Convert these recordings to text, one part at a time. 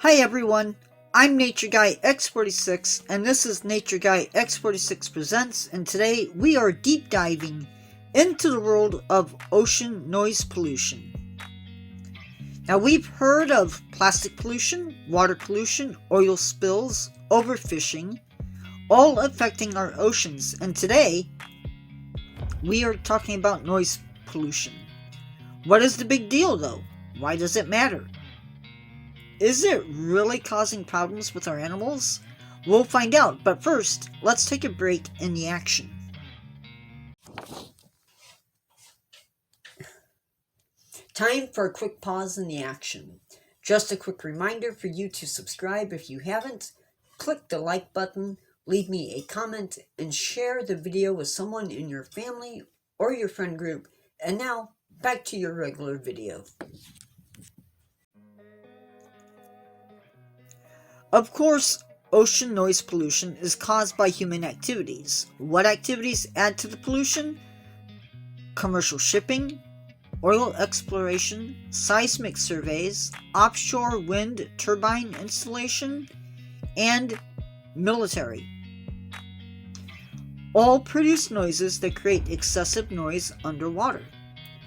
Hi everyone, I'm Nature Guy X46 and this is Nature Guy X46 Presents, and today we are deep diving into the world of ocean noise pollution. Now we've heard of plastic pollution, water pollution, oil spills, overfishing, all affecting our oceans, and today we are talking about noise pollution. What is the big deal though? Why does it matter? Is it really causing problems with our animals? We'll find out, but first, let's take a break in the action. Time for a quick pause in the action. Just a quick reminder for you to subscribe if you haven't. Click the like button, leave me a comment, and share the video with someone in your family or your friend group. And now, back to your regular video. Of course, ocean noise pollution is caused by human activities. What activities add to the pollution? Commercial shipping, oil exploration, seismic surveys, offshore wind turbine installation, and military. All produce noises that create excessive noise underwater.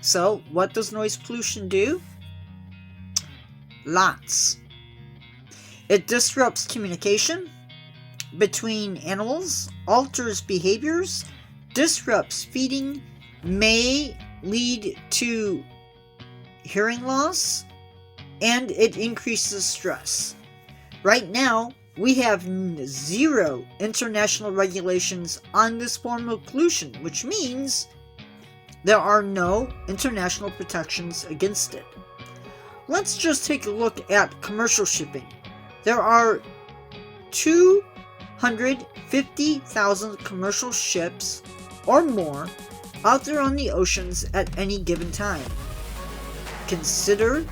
So, what does noise pollution do? Lots. It disrupts communication between animals, alters behaviors, disrupts feeding, may lead to hearing loss, and it increases stress. Right now, we have zero international regulations on this form of pollution, which means there are no international protections against it. Let's just take a look at commercial shipping. There are 250,000 commercial ships or more out there on the oceans at any given time. Consider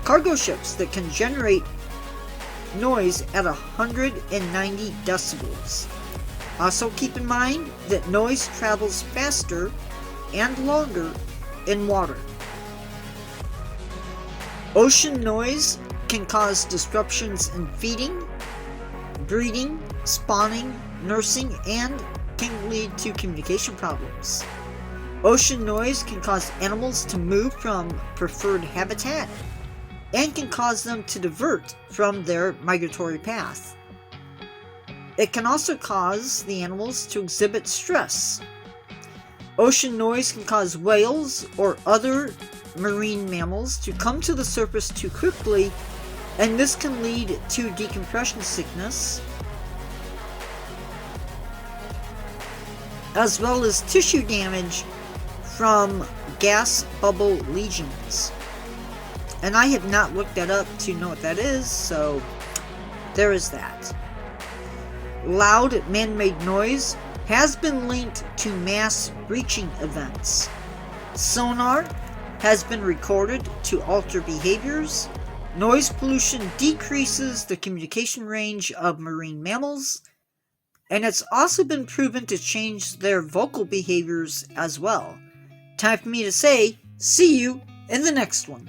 cargo ships that can generate noise at 190 decibels. Also keep in mind that noise travels faster and longer in water. Ocean noise can cause disruptions in feeding, breeding, spawning, nursing, and can lead to communication problems. Ocean noise can cause animals to move from preferred habitat and can cause them to divert from their migratory path. It can also cause the animals to exhibit stress. Ocean noise can cause whales or other marine mammals to come to the surface too quickly, and this can lead to decompression sickness, as well as tissue damage from gas bubble lesions. And I have not looked that up to know what that is, so there is that. Loud man-made noise has been linked to mass breaching events. Sonar has been recorded to alter behaviors. Noise pollution decreases the communication range of marine mammals, and it's also been proven to change their vocal behaviors as well. Time for me to say, see you in the next one.